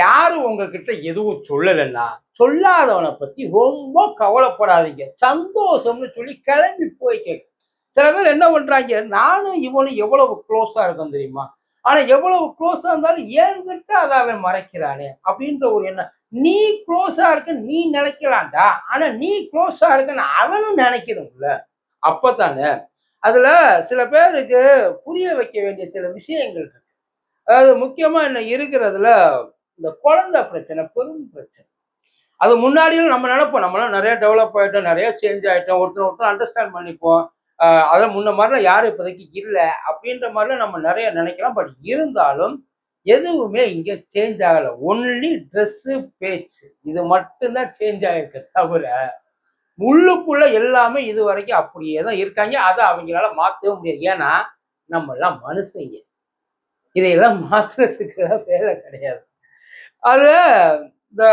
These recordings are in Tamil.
யாரும் உங்ககிட்ட எதுவும் சொல்லலைன்னா சொல்லாதவனை பத்தி ரொம்ப கவலைப்படாதீங்க. சந்தோஷம்னு சொல்லி கிளம்பி போய் கேட்க. சில பேர் என்ன பண்றாங்க, நானும் இவனும் எவ்வளவு க்ளோஸா இருக்கோம் தெரியுமா? ஆனா எவ்வளவு க்ளோஸா இருந்தாலும் என்கிட்ட அதை அவன் மறைக்கிறானே அப்படின்ற ஒரு எண்ணம். நீ க்ளோஸா இருக்க நீ நினைக்கலாம்டா. ஆனா நீ க்ளோஸா இருக்கன்னு அவனும் நினைக்கணும்ல. அப்பதானே அதுல சில பேருக்கு புரிய வைக்க வேண்டிய சில விஷயங்கள் இருக்கு. அதாவது முக்கியமா என்ன இருக்கிறதுல இந்த குழந்தை பிரச்சனை பெரும் பிரச்சனை. அது முன்னாடியும் நம்ம நினைப்போம், நம்மளாம் நிறைய டெவலப் ஆயிட்டோம், நிறைய சேஞ்ச் ஆயிட்டோம், ஒருத்தர் அண்டர்ஸ்டாண்ட் பண்ணிப்போம். அதான் முன்ன மாதிரிலாம் யாரும் இப்போதைக்கு இல்லை அப்படின்ற மாதிரிலாம் நம்ம நிறைய நினைக்கலாம். பட் இருந்தாலும் எதுவுமே இங்க சேஞ்ச் ஆகலை. ஒன்லி ட்ரெஸ்ஸு, பேச்சு இது மட்டும்தான் சேஞ்ச் ஆகிருக்கு தவிர உள்ளுக்குள்ள எல்லாமே இது வரைக்கும் அப்படியே தான் இருக்காங்க. அதை அவங்களால மாற்றவே முடியாது. ஏன்னா நம்ம எல்லாம் மனுஷங்க. இதையெல்லாம் மாற்றுறதுக்கு வேலை கிடையாது. அது இந்த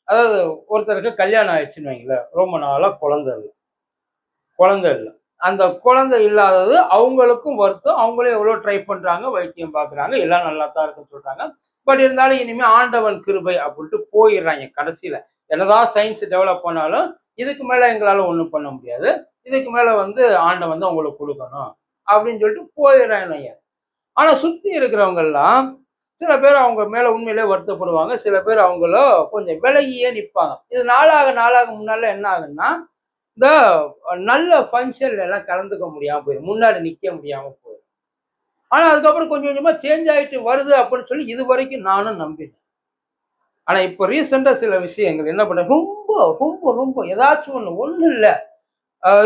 அதாவது ஒருத்தருக்கு கல்யாணம் ஆயிடுச்சுன்னு வைங்களேன், ரொம்ப நாளா குழந்தை இல்லை. அந்த குழந்தை இல்லாதது அவங்களுக்கும் வருத்தம். அவங்களே எவ்வளோ ட்ரை பண்றாங்க, வைத்தியம் பார்க்குறாங்க, எல்லாம் நல்லா தான் இருக்குன்னு சொல்றாங்க. பட் இருந்தாலும் இனிமே ஆண்டவன் கிருபை அப்படின்ட்டு போயிடுறாங்க கடைசியில. என்னதான் சயின்ஸ் டெவலப் பண்ணாலும் இதுக்கு மேல எங்களால ஒன்றும் பண்ண முடியாது, இதுக்கு மேல ஆண்டவன் தான் உங்களுக்கு கொடுக்கணும் அப்படின்னு சொல்லிட்டு போயிடுறாங்க. ஆனா சுத்தி இருக்கிறவங்க எல்லாம் சில பேர் அவங்க மேல உண்மையிலே வருத்தப்படுவாங்க, சில பேர் அவங்கள கொஞ்சம் விலகியே நிற்பாங்க. இது நாளாக முன்னால என்ன ஆகுன்னா, இந்த நல்ல ஃபங்க்ஷன்ல எல்லாம் கலந்துக்க முடியாம போயிடும், முன்னாடி நிக்க முடியாம போயிடும். ஆனா அதுக்கப்புறம் கொஞ்சம் கொஞ்சமா சேஞ்ச் ஆயிட்டு வருது அப்படின்னு சொல்லி இது வரைக்கும் நானும் நம்பினேன். ஆனா இப்ப ரீசெண்டா சில விஷயங்கள் என்ன பண்ண, ரொம்ப ரொம்ப ரொம்ப ஏதாச்சும் ஒண்ணு இல்ல,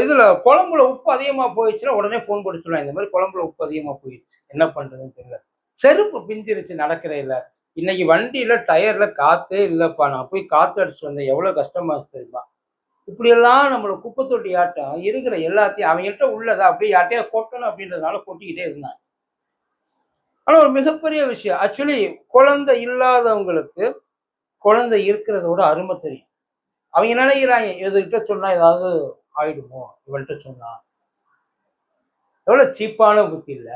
இதுல குழம்புல உப்பு அதிகமா போயிடுச்சுன்னா உடனே போன் போட்டு சொல்லுவாங்க, இந்த மாதிரி குழம்புல உப்பு அதிகமா போயிடுச்சு, என்ன பண்றதுன்னு தெரியல. செருப்பு பிஞ்சிருச்சு நடக்கிற இல்ல. இன்னைக்கு வண்டியில டயர்ல காத்தே இல்லப்பா, நான் போய் காத்து அடிச்சுட்டு வந்தேன், எவ்வளவு கஷ்டமா தெரியுமா. இப்படியெல்லாம் நம்மள குப்பை தொட்டி ஆட்டம் இருக்கிற எல்லாத்தையும் அவங்கள்ட்ட உள்ளதை அப்படியே யார்ட்டையா கொட்டணும் அப்படின்றதுனால கொட்டிக்கிட்டே இருந்தாங்க. ஆனா ஒரு மிகப்பெரிய விஷயம் ஆக்சுவலி, குழந்தை இல்லாதவங்களுக்கு குழந்தை இருக்கிறதோட அருமை தெரியும். அவங்க நினைக்கிறாங்க, எதுகிட்ட சொன்னா ஏதாவது ஆயிடுமோ, இவள்கிட்ட சொன்னா. எவ்வளவு சீப்பான புத்தி இல்ல.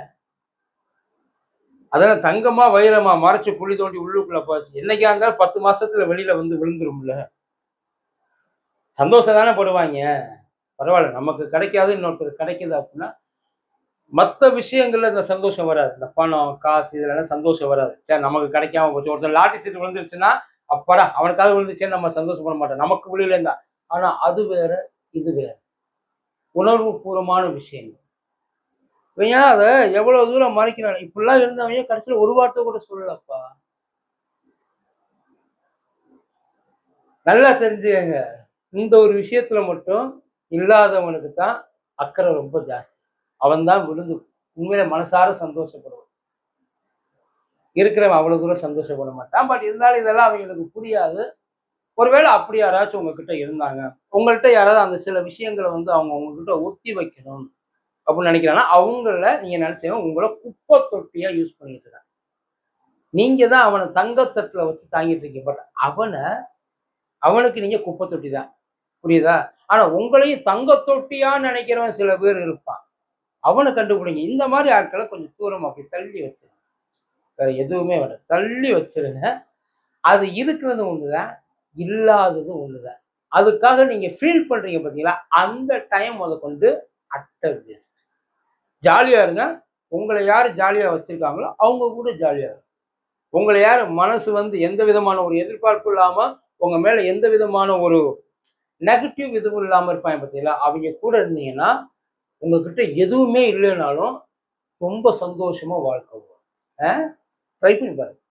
அதெல்லாம் தங்கமா வைரமா மறைச்சு குழி தோண்டி உள்ளுக்குள்ள போச்சு, என்னைக்கா இருந்தாலும் 10 மாசத்துல வெளியில விழுந்துரும்ல. சந்தோஷம் தானே படுவாங்க. பரவாயில்ல, நமக்கு கிடைக்காது இன்னொருத்தர் கிடைக்குது அப்படின்னா மற்ற விஷயங்கள்ல இந்த சந்தோஷம் வராது. இந்த பணம் காசு இதெல்லாம் சந்தோஷம் வராது. சரி நமக்கு கிடைக்காம போச்சு, ஒருத்தர் லாட்டரி சீட்டு விழுந்துருச்சுன்னா அப்பாடா அவனுக்காவது விழுந்துச்சேன்னு நம்ம சந்தோஷப்பட மாட்டோம், நமக்கு விழுல இருந்தா. ஆனா அது வேற இது வேற, உணர்வு பூர்வமான விஷயங்கள். ஏன் அதை எவ்வளவு தூரம் மறைக்கிறாங்க. இப்படிலாம் இருந்தவங்க கடைசியில ஒரு வார்த்தை கூட சொல்லலப்பா. நல்லா தெரிஞ்சுக்கங்க, இந்த ஒரு விஷயத்துல மட்டும் இல்லாதவனுக்கு தான் அக்கறை ரொம்ப ஜாஸ்தி. அவன் தான் விழுந்து உண்மையில மனசார சந்தோஷப்படுவான். இருக்கிறவன் அவ்வளவு தூரம் சந்தோஷப்பட மாட்டான். பட் இருந்தாலும் இதெல்லாம் அவங்களுக்கு புரியாது. ஒருவேளை அப்படி யாராச்சும் உங்ககிட்ட இருந்தாங்க, உங்கள்கிட்ட யாராவது அந்த சில விஷயங்களை அவங்க உங்ககிட்ட ஒத்தி வைக்கணும் அப்படின்னு நினைக்கிறாங்கன்னா, அவங்கள நீங்க நினைச்சீங்க உங்களை குப்பை தொட்டியா யூஸ் பண்ணிட்டு இருக்காங்க. நீங்க தான் அவனை தங்கத்தட்டுல வச்சு தாங்கிட்டு இருக்கீங்க. பட் அவனுக்கு நீங்க குப்பை தொட்டி தான். புரியுதா? ஆனா உங்களையும் தங்க தொட்டியா நினைக்கிறவன் சில பேர் இருப்பான். அவனை கண்டுபிடிங்க. இந்த மாதிரி ஆட்களை கொஞ்சம் தூரம் அப்படி தள்ளி வச்சிருங்க. வேற எதுவுமே வேண்டாம், தள்ளி வச்சிருங்க. அது இருக்கிறது ஒண்ணுதான், இல்லாதது ஒண்ணுதான். அதுக்காக நீங்க ஃபீல் பண்றீங்க பாத்தீங்களா, அந்த டைம் முதற்கொண்டு அட்டர் வேஸ்ட். ஜாலியா இருங்க. உங்களை யாரு ஜாலியா வச்சிருக்காங்களோ அவங்க கூட ஜாலியா இருக்கும். உங்களை யாரு மனசு எந்த விதமான ஒரு எதிர்பார்ப்பு இல்லாம உங்க மேல எந்த விதமான ஒரு நெகட்டிவ் இதுவும் இல்லாம இருப்பாங்க பார்த்தீங்களா, அவங்க கூட இருந்தீங்கன்னா உங்ககிட்ட எதுவுமே இல்லைனாலும் ரொம்ப சந்தோஷமா வாழ்க்கை. ட்ரை பண்ணி பாருங்க.